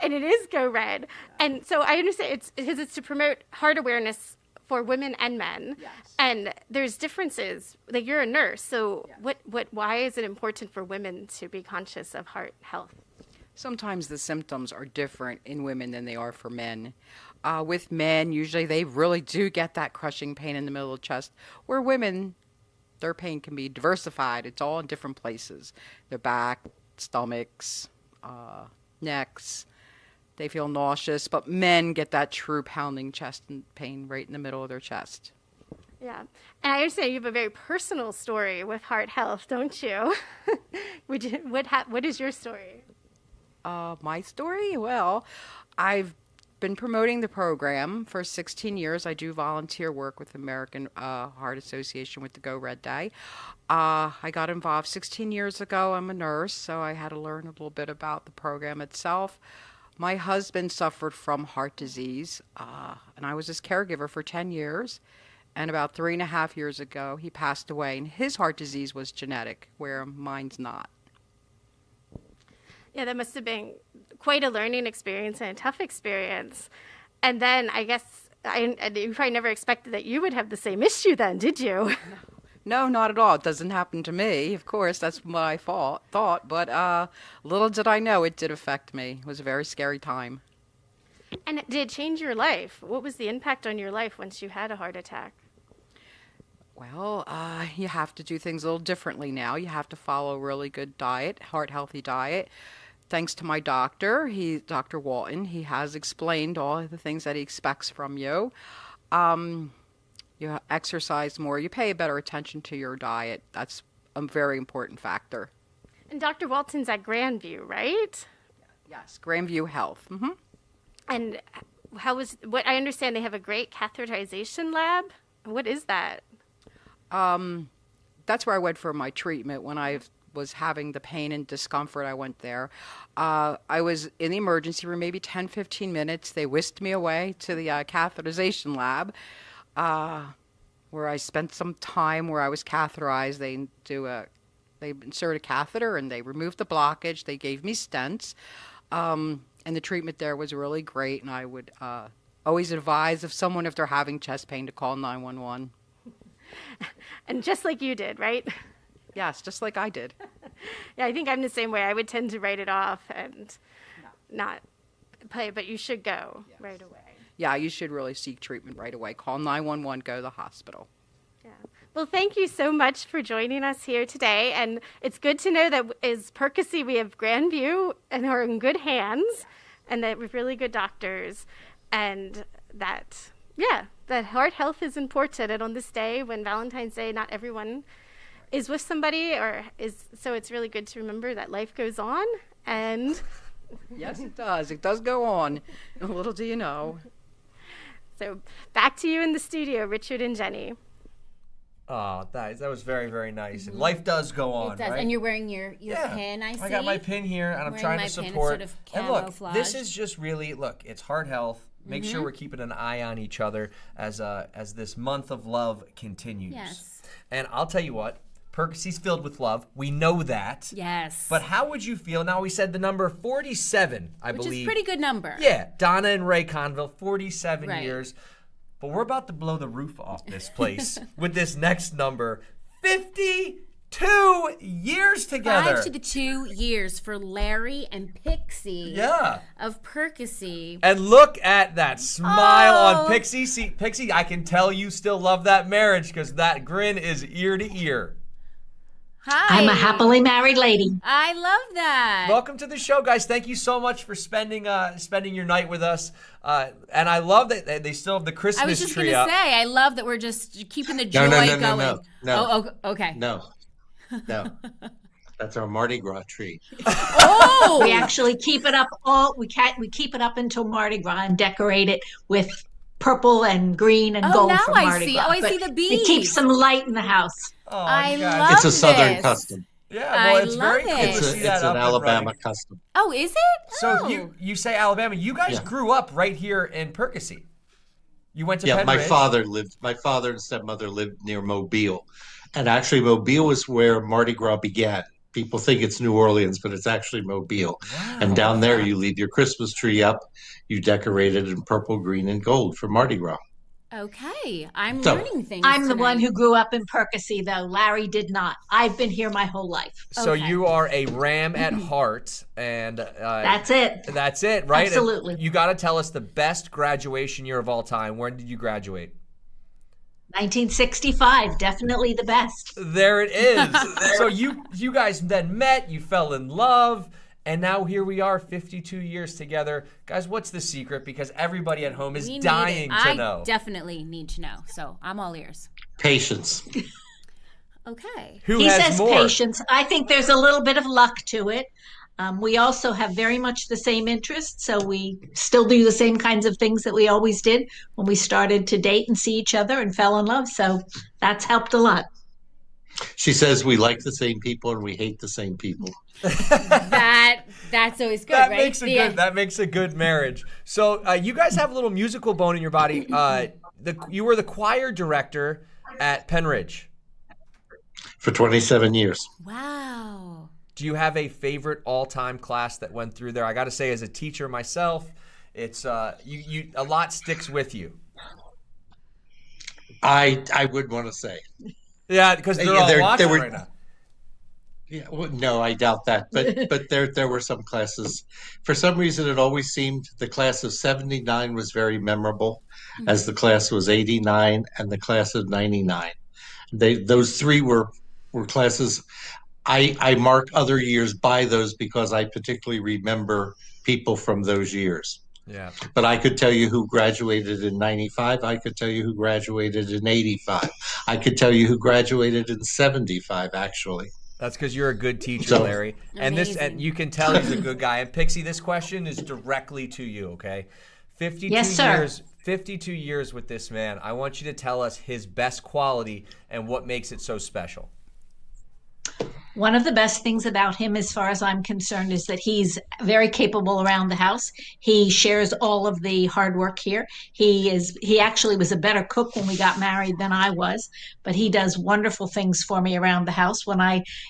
And it is Go Red. And so I understand it's because it's to promote heart awareness for women and men. Yes. And there's differences. Like, you're a nurse, so yes. Why is it important for women to be conscious of heart health? Sometimes the symptoms are different in women than they are for men. With men, usually they really do get that crushing pain in the middle of the chest, where women, their pain can be diversified. It's all in different places. Their back, stomachs, necks. They feel nauseous, but men get that true pounding chest pain right in the middle of their chest. Yeah. And I understand you have a very personal story with heart health, don't you? What is your story? My story? Well, I've been promoting the program for 16 years. I do volunteer work with American Heart Association with the Go Red Day. I got involved 16 years ago. I'm a nurse, so I had to learn a little bit about the program itself. My husband suffered from heart disease, and I was his caregiver for 10 years. And about 3.5 years ago, he passed away, and his heart disease was genetic, where mine's not. Yeah, that must have been quite a learning experience and a tough experience. And then I guess you probably never expected that you would have the same issue then, did you? No, not at all. It doesn't happen to me. Of course, that's what I thought. But little did I know it did affect me. It was a very scary time. And did it change your life? What was the impact on your life once you had a heart attack? Well, you have to do things a little differently now. You have to follow a really good diet, heart-healthy diet. Thanks to my doctor, Dr. Walton, he has explained all the things that he expects from you. You exercise more. You pay better attention to your diet. That's a very important factor. And Dr. Walton's at Grandview, right? Yes, Grandview Health. Mm-hmm. And what I understand they have a great catheterization lab. What is that? That's where I went for my treatment when I was having the pain and discomfort. I went there. I was in the emergency room maybe 10, 15 minutes. They whisked me away to the catheterization lab where I spent some time where I was catheterized. They insert a catheter and they removed the blockage. They gave me stents. And the treatment there was really great. And I would always advise if they're having chest pain to call 911. And just like you did, right? Yes, just like I did. Yeah, I think I'm the same way. I would tend to write it off and not play, but you should go right away. Yeah, you should really seek treatment right away. Call 911, go to the hospital. Yeah. Well, thank you so much for joining us here today. And it's good to know that as Percy, we have Grandview and are in good hands and that we're really good doctors and that heart health is important. And on this day, when Valentine's Day, not everyone is with somebody so it's really good to remember that life goes on. And yes, it does. It does go on. Little do you know. So back to you in the studio, Richard and Jenny. Oh, that was very, very nice. And life does go on, it does. Right? And you're wearing your pin, I see. I got my pin here, and I'm trying to support. Sort of and look, this is just really, it's heart health. Make sure we're keeping an eye on each other as this month of love continues. Yes. And I'll tell you what, Percy's filled with love. We know that. Yes. But how would you feel? Now, we said the number 47, I believe. Which is a pretty good number. Yeah. Donna and Ray Conville, 47 years. But we're about to blow the roof off this place with this next number, 52 years together. 5 to the 2 years for Larry and Pixie of Percy. And look at that smile on Pixie. See, Pixie, I can tell you still love that marriage because that grin is ear to ear. Hi. I'm a happily married lady. I love that. Welcome to the show, guys. Thank you so much for spending your night with us. And I love that they still have the Christmas tree up. I was just going to say, I love that we're just keeping the joy going. No. Oh, okay. No. No, that's our Mardi Gras tree. Oh, we actually keep it up we keep it up until Mardi Gras and decorate it with purple and green and gold now from I Mardi see. Gras. Oh, I But see the it keeps beads. some light in the house. Oh, I you guys. love It's a Southern this. custom. Yeah, well, I it's very love cool it. to see It's that up an and Alabama running. custom. Oh, is it? So Oh. you say Alabama. You guys Yeah. grew up right here in Percy. You went to Yeah, Penn my Ridge. my father and stepmother lived near Mobile. And actually, Mobile is where Mardi Gras began. People think it's New Orleans, but it's actually Mobile. Wow. And down there, you leave your Christmas tree up. You decorate it in purple, green, and gold for Mardi Gras. Okay, I'm So- learning things. I'm the one tonight. who grew up in Percy, though. Larry did not. I've been here my whole life. So Okay. you are a Ram at heart, and That's it. That's it, right? Absolutely. And you got to tell us the best graduation year of all time. When did you graduate? 1965, definitely the best. There it is. So you guys then met, you fell in love, and now here we are 52 years together. Guys, what's the secret? Because everybody at home is We need dying it. to I know. definitely need to know. So I'm all ears. Patience. Okay. Who He has says more? patience. I think there's a little bit of luck to it. We also have very much the same interests, so we still do the same kinds of things that we always did when we started to date and see each other and fell in love. So that's helped a lot. She says we like the same people and we hate the same people. That's always good, That right? makes a good marriage. So you guys have a little musical bone in your body. You were the choir director at Penn Ridge. For 27 years. Wow. Do you have a favorite all-time class that went through there? I got to say, as a teacher myself, it's you a lot sticks with you. I would want to say. Yeah, because they're all watching right now. Yeah, well, no, I doubt that. But there were some classes. For some reason, it always seemed the class of '79 was very memorable, as the class was '89 and the class of '99. Those three were classes. I mark other years by those because I particularly remember people from those years. Yeah. But I could tell you who graduated in '95. I could tell you who graduated in '85. I could tell you who graduated in '75, actually. That's because you're a good teacher, So- Larry. And you can tell he's a good guy. And Pixie, this question is directly to you, okay? 52 Yes, sir. years 52 years with this man. I want you to tell us his best quality and what makes it so special. One of the best things about him, as far as I'm concerned, is that he's very capable around the house. He shares all of the hard work here. He actually was a better cook when we got married than I was, but he does wonderful things for me around the house.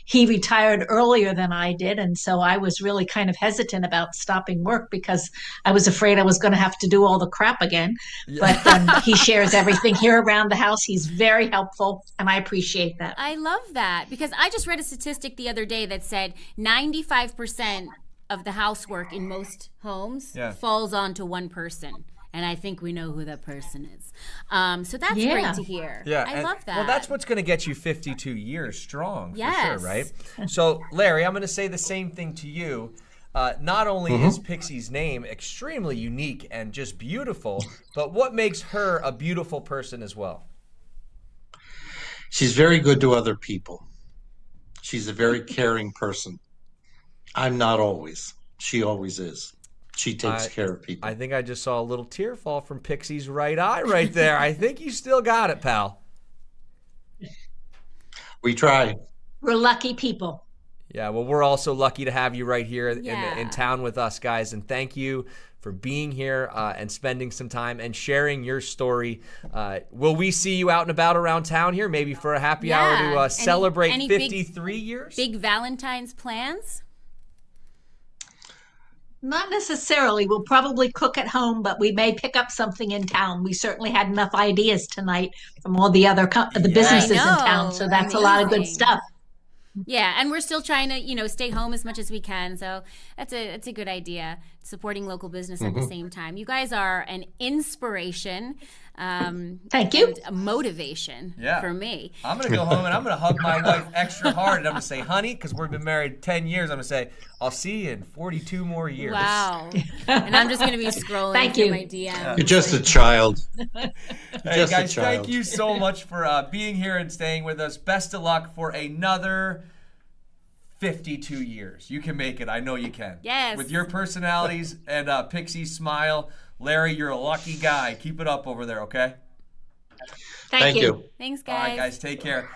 He retired earlier than I did, and so I was really kind of hesitant about stopping work because I was afraid I was going to have to do all the crap again. But he shares everything here around the house. He's very helpful, and I appreciate that. I love that because I just read a statistic the other day that said 95% of the housework in most homes falls onto one person. And I think we know who that person is. So that's great to hear. Yeah, I love that. Well, that's what's going to get you 52 years strong, for sure, Yes. right? So, Larry, I'm going to say the same thing to you. Not only is Pixie's name extremely unique and just beautiful, but what makes her a beautiful person as well? She's very good to other people. She's a very caring person. I'm not always. She always is. She takes care of people. I think I just saw a little tear fall from Pixie's right eye right there. I think you still got it, pal. We try. We're lucky people. Yeah, well, we're also lucky to have you right here in town with us, guys. And thank you for being here and spending some time and sharing your story. Will we see you out and about around town here, maybe for a happy hour to celebrate any 53 years? Big Valentine's plans? Not necessarily. We'll probably cook at home, but we may pick up something in town. We certainly had enough ideas tonight from all the other businesses in town, so that's a lot of good stuff. Yeah, and we're still trying to, stay home as much as we can. So that's a good idea. Supporting local business at the same time. You guys are an inspiration. Thank you. And a motivation for me. I'm going to go home and I'm going to hug my wife extra hard. And I'm going to say, honey, because we've been married 10 years, I'm going to say, I'll see you in 42 more years. Wow. And I'm just going to be scrolling through my DMs. You're just a child. Hey, Just a guys, child. thank you so much for being here and staying with us. Best of luck for another 52 years. You can make it. I know you can. Yes. With your personalities and Pixie's smile. Larry, you're a lucky guy. Keep it up over there, okay? Thank you. Thanks, guys. All right, guys, take care.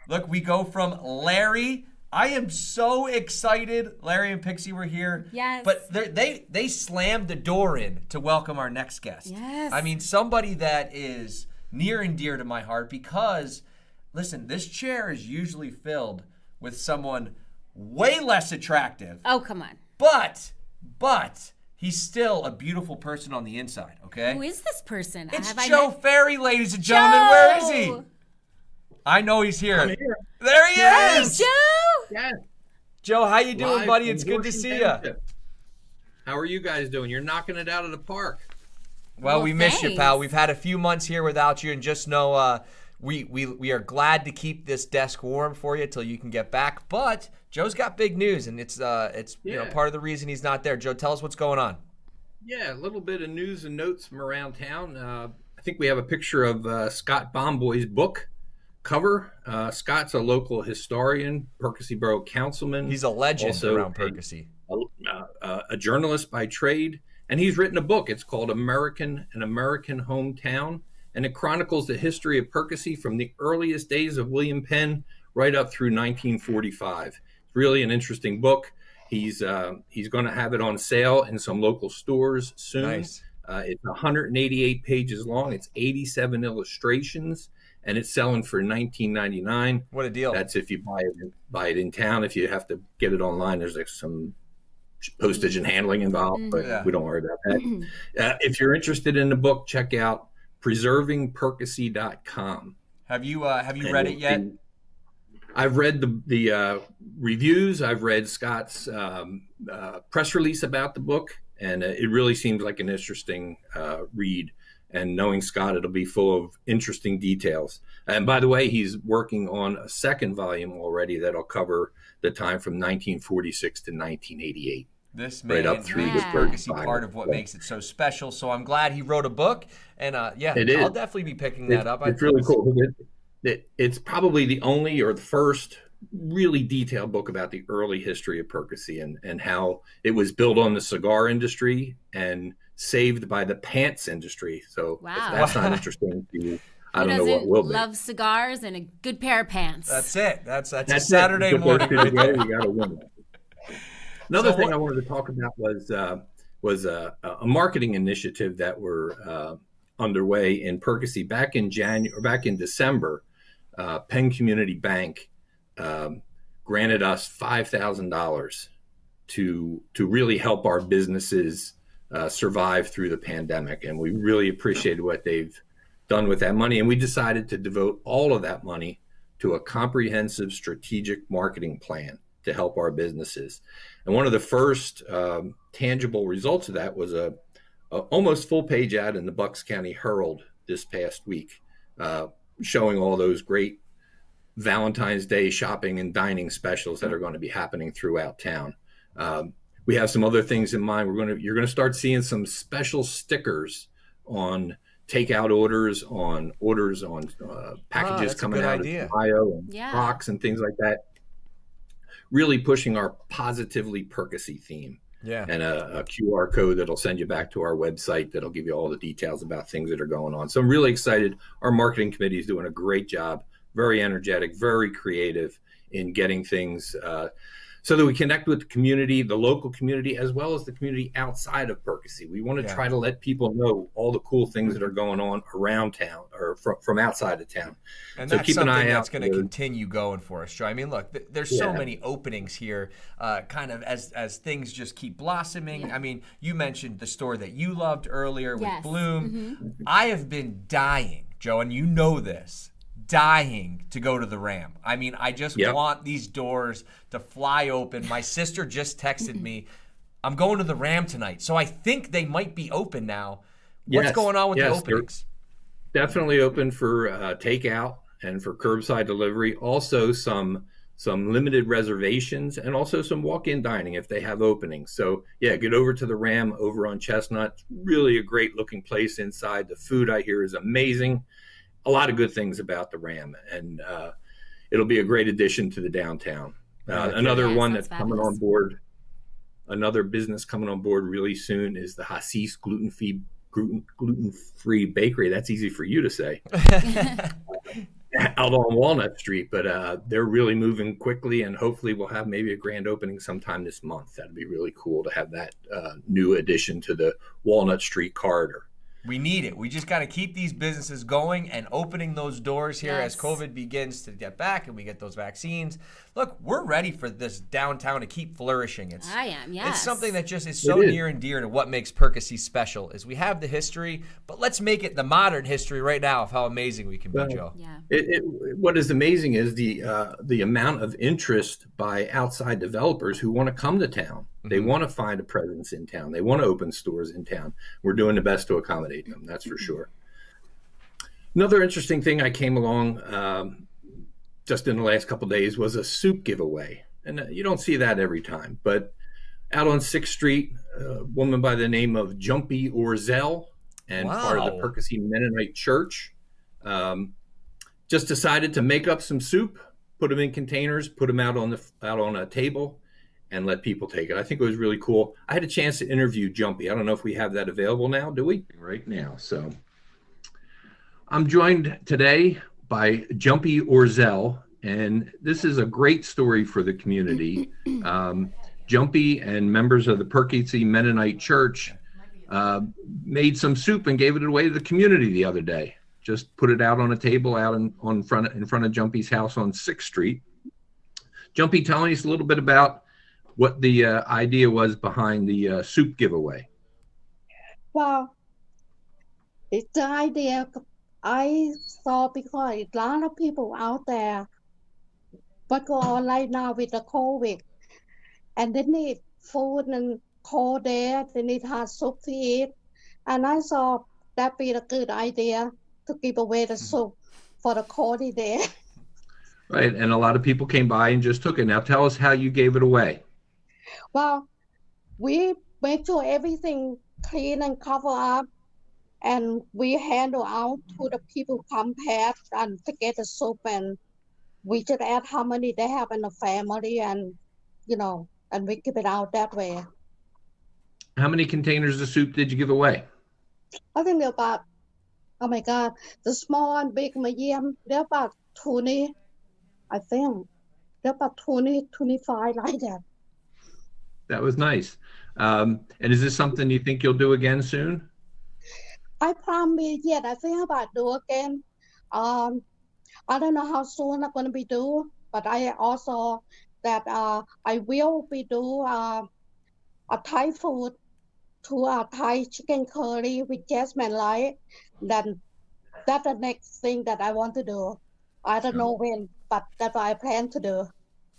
Look, we go from Larry. I am so excited. Larry and Pixie were here. Yes. But they slammed the door in to welcome our next guest. Yes. I mean, somebody that is near and dear to my heart because, listen, this chair is usually filled with someone way less attractive. Oh, come on. But he's still a beautiful person on the inside, okay? Who is this person? It's Joe Ferry, ladies and gentlemen. Where is he? I know he's here. I'm here. There he is. Joe. Yes. Joe, how you doing, Live buddy? from It's good to see you. Township. How are you guys doing? You're knocking it out of the park. Well, we miss you, pal. We've had a few months here without you, and just know we are glad to keep this desk warm for you till you can get back. But Joe's got big news, and it's part of the reason he's not there. Joe, tell us what's going on. Yeah, a little bit of news and notes from around town. I think we have a picture of Scott Bomboy's book cover. Scott's a local historian, Percy Borough councilman. He's a legend also around Percy. A journalist by trade, and he's written a book. It's called An American Hometown, and it chronicles the history of Percy from the earliest days of William Penn right up through 1945. It's really an interesting book. He's going to have it on sale in some local stores soon. Nice. It's 188 pages long. It's 87 illustrations, and it's selling for $19.99. What a deal! That's if you buy it in town. If you have to get it online, there's like some postage and handling involved, but we don't worry about that. If you're interested in the book, check out preservingpercy.com. Have you read it yet? I've read the reviews. I've read Scott's press release about the book, and it really seems like an interesting read. And knowing Scott, it'll be full of interesting details. And by the way, he's working on a second volume already that'll cover the time from 1946 to 1988. This man is Percy part of what makes it so special. So I'm glad he wrote a book, and I'll definitely be picking that up. It's really cool. It's probably the only or the first really detailed book about the early history of Percy and how it was built on the cigar industry and saved by the pants industry. So if that's not interesting to you, I don't know what will be. Love cigars and a good pair of pants. That's it. That's a Saturday morning. You got to win it. Another thing I wanted to talk about was a marketing initiative that we're underway in Percy. Back in December, Penn Community Bank granted us $5,000 to really help our businesses survive through the pandemic, and we really appreciated what they've done with that money. And we decided to devote all of that money to a comprehensive strategic marketing plan to help our businesses. And one of the first tangible results of that was a almost full page ad in the Bucks County Herald this past week, showing all those great Valentine's Day shopping and dining specials that are going to be happening throughout town. We have some other things in mind. You're going to start seeing some special stickers on takeout orders, on packages coming out of Ohio and rocks and things like that. Really pushing our Positively Percy theme. Yeah. And a QR code that'll send you back to our website that'll give you all the details about things that are going on. So I'm really excited. Our marketing committee is doing a great job, very energetic, very creative in getting things so that we connect with the community, the local community, as well as the community outside of Percy. We want to try to let people know all the cool things that are going on around town or from outside of town. And so that's keep an something eye that's out going to continue going for us, Joe. I mean, look, there's so many openings here, kind of as things just keep blossoming. Yeah. I mean, you mentioned the store that you loved earlier with Bloom. Mm-hmm. I have been dying, Joe, and you know this, dying to go to the Ram. I mean, I just want these doors to fly open. My sister just texted me, I'm going to the Ram tonight. So I think they might be open now. What's going on with the openings? Definitely open for takeout and for curbside delivery. Also some limited reservations and also some walk-in dining if they have openings. So get over to the Ram over on Chestnut. Really a great looking place inside. The food I hear is amazing. A lot of good things about the Ram, and it'll be a great addition to the downtown. Another one that's that's coming on board. Another business coming on board really soon is the Hassis gluten-free bakery. That's easy for you to say. Out on Walnut Street, but they're really moving quickly, and hopefully we'll have maybe a grand opening sometime this month. That'd be really cool to have that new addition to the Walnut Street corridor. We need it. We just got to keep these businesses going and opening those doors here as COVID begins to get back and we get those vaccines. Look, we're ready for this downtown to keep flourishing. I am, yes. It's something that just is so near and dear to what makes Percy special is we have the history, but let's make it the modern history right now of how amazing we can be, Joe. Yeah. What is amazing is the amount of interest by outside developers who want to come to town. They want to find a presence in town. They want to open stores in town. We're doing the best to accommodate them, that's for sure. Another interesting thing I came along just in the last couple of days was a soup giveaway. And you don't see that every time. But out on 6th Street, a woman by the name of Jumpy Orzel and part of the Percy Mennonite Church just decided to make up some soup, put them in containers, put them out on a table, and let people take it. I think it was really cool. I had a chance to interview Jumpy. I don't know if we have that available now, do we? Right now. So I'm joined today by Jumpy Orzel, and this is a great story for the community. Jumpy and members of the Percy Mennonite Church made some soup and gave it away to the community the other day. Just put it out on a table out in front of Jumpy's house on 6th Street. Jumpy, telling us a little bit about what the idea was behind the soup giveaway. Well, it's the idea I saw because a lot of people out there what go on right now with the COVID, and they need food and cold there, they need hot soup to eat. And I thought that'd be a good idea to give away the soup for the cold there. Right, and a lot of people came by and just took it. Now tell us how you gave it away. Well, we make sure everything clean and cover up, and we handle out to the people come past and to get the soup, and we just add how many they have in the family, and and we give it out that way. How many containers of soup did you give away? I think they're about, oh my God, the small and big medium, they're about 20, I think. They're about 20, 25 like that. That was nice. And is this something you think you'll do again soon? I promise yet. I think about do again. I don't know how soon I'm going to be do, but I also that I will be do a Thai food to a Thai chicken curry with jasmine light. Then that's the next thing that I want to do. I don't know when, but that's what I plan to do.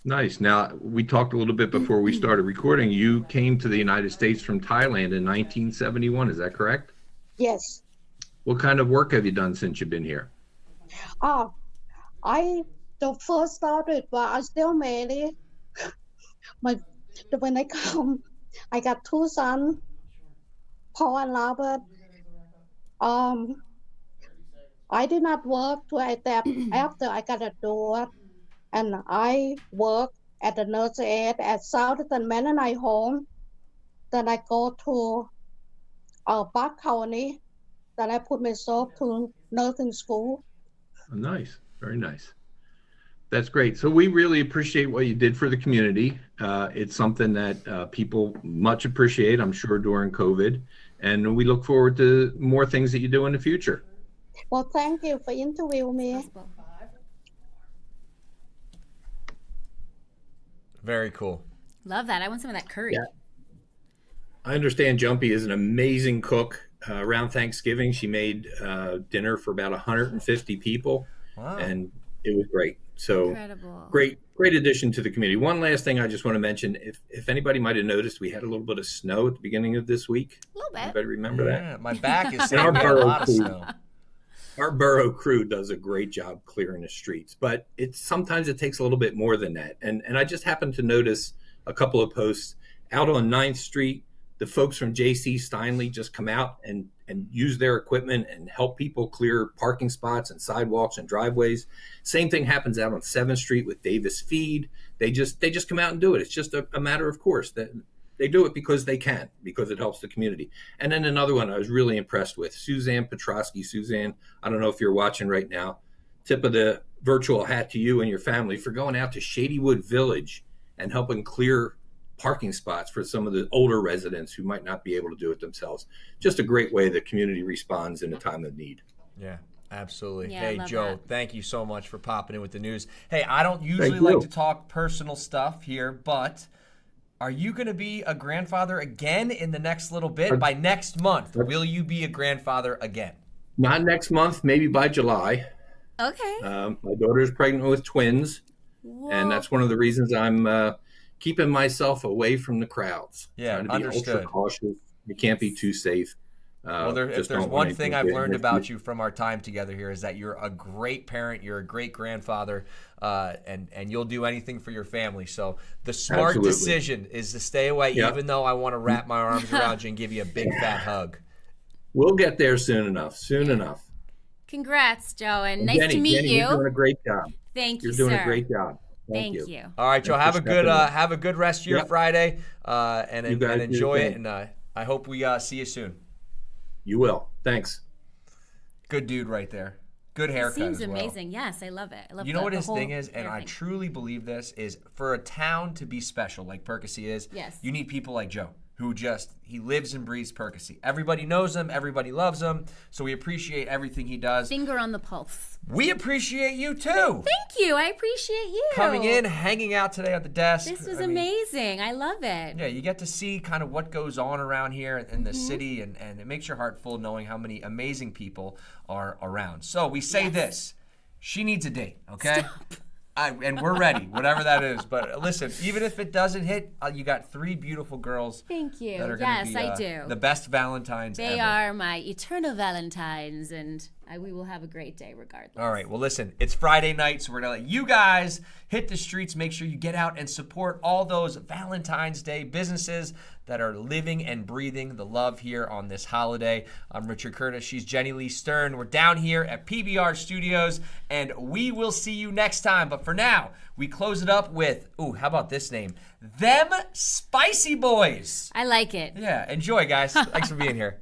Nice. Now, we talked a little bit before we started recording. You came to the United States from Thailand in 1971. Is that correct? Yes. What kind of work have you done since you've been here? I the first started, but I still married. When I come, I got 2 sons, Paul and Robert. I did not work to adapt after I got a door. And I work at the nurse aid at Southern Mennonite Home. Then I go to Bath County. Then I put myself to nursing school. Oh, nice. Very nice. That's great. So we really appreciate what you did for the community. It's something that people much appreciate, I'm sure, during COVID. And we look forward to more things that you do in the future. Well, thank you for interviewing me. Very cool. Love that. I want some of that curry. Yeah. I understand Jumpy is an amazing cook. Around Thanksgiving, she made dinner for about 150 people. Wow. And it was great. So incredible. Great addition to the community. One last thing I just want to mention, if anybody might have noticed, we had a little bit of snow at the beginning of this week. A little bit. Anybody remember that? Yeah, my back is And saying a lot of snow. Our borough crew does a great job clearing the streets, but sometimes it takes a little bit more than that. And I just happened to notice a couple of posts out on 9th Street. the folks from J.C. Steinley just come out and use their equipment and help people clear parking spots and sidewalks and driveways. Same thing happens out on 7th Street with Davis Feed. They just come out and do it. It's just a matter of course that they do it because they can, because it helps the community. And then another one I was really impressed with, Suzanne Petrosky. Suzanne, I don't know if you're watching right now. Tip of the virtual hat to you and your family for going out to Shadywood Village and helping clear parking spots for some of the older residents who might not be able to do it themselves. Just a great way the community responds in a time of need. Yeah, absolutely. Yeah, hey, Joe, that. thank you so much for popping in with the news. Hey, I don't usually like to talk personal stuff here, but are you going to be a grandfather again in the next little bit? By next month, will you be a grandfather again? Not next month, maybe by July. Okay. My daughter is pregnant with twins, and that's one of the reasons I'm keeping myself away from the crowds. Yeah, trying to be understood. ultra cautious. You can't be too safe. Well, if there's one thing I've learned about you from our time together here is that you're a great parent, you're a great grandfather, and you'll do anything for your family. So the smart decision is to stay away, even though I want to wrap my arms around you and give you a big fat hug. We'll get there soon enough. Congrats, Joe, and nice Jenny, to meet you. You're doing a great job. Thank you, You're doing sir. a great job. Thank you. All right, Joe. Have a good rest of your Friday, and enjoy it. And I hope we see you soon. You will. Thanks. Good dude right there. Good haircut. Seems as well. amazing. Yes, I love it. I love. You know what his thing is, and I truly believe this is for a town to be special, like Percy is. Yes. You need people like Joe, who he lives and breathes Percy. Everybody knows him. Everybody loves him. So we appreciate everything he does. Finger on the pulse. We appreciate you too. Thank you. I appreciate you coming in, hanging out today at the desk. This was amazing. I love it. Yeah, you get to see kind of what goes on around here in the city, and it makes your heart full knowing how many amazing people are around. So we say this: she needs a date. Okay. Stop. And we're ready, whatever that is. But listen, even if it doesn't hit, you got 3 beautiful girls. Thank you. That are yes, be, I do. The best Valentines They ever. are my eternal Valentines, and we will have a great day regardless. All right. Well, listen, it's Friday night, so we're going to let you guys hit the streets. Make sure you get out and support all those Valentine's Day businesses that are living and breathing the love here on this holiday. I'm Richard Curtis. She's Jenny Lee Stern. We're down here at PBR Studios, and we will see you next time. But for now, we close it up with, how about this name? Them Spicy Boys. I like it. Yeah, enjoy, guys. Thanks for being here.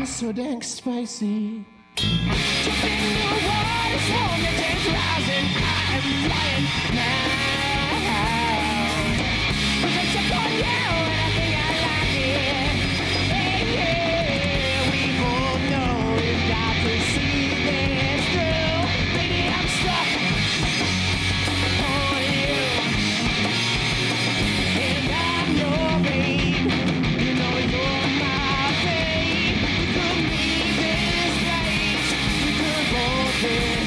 So dang spicy. Jumping in the water, warm and danger rising. I am flying now. Because I'm on you and I think I like it. Hey, yeah, we both know we've got to see this through. Baby, I'm stuck on you. And I'm your babe. You know you're my babe. We could leave this place. We care.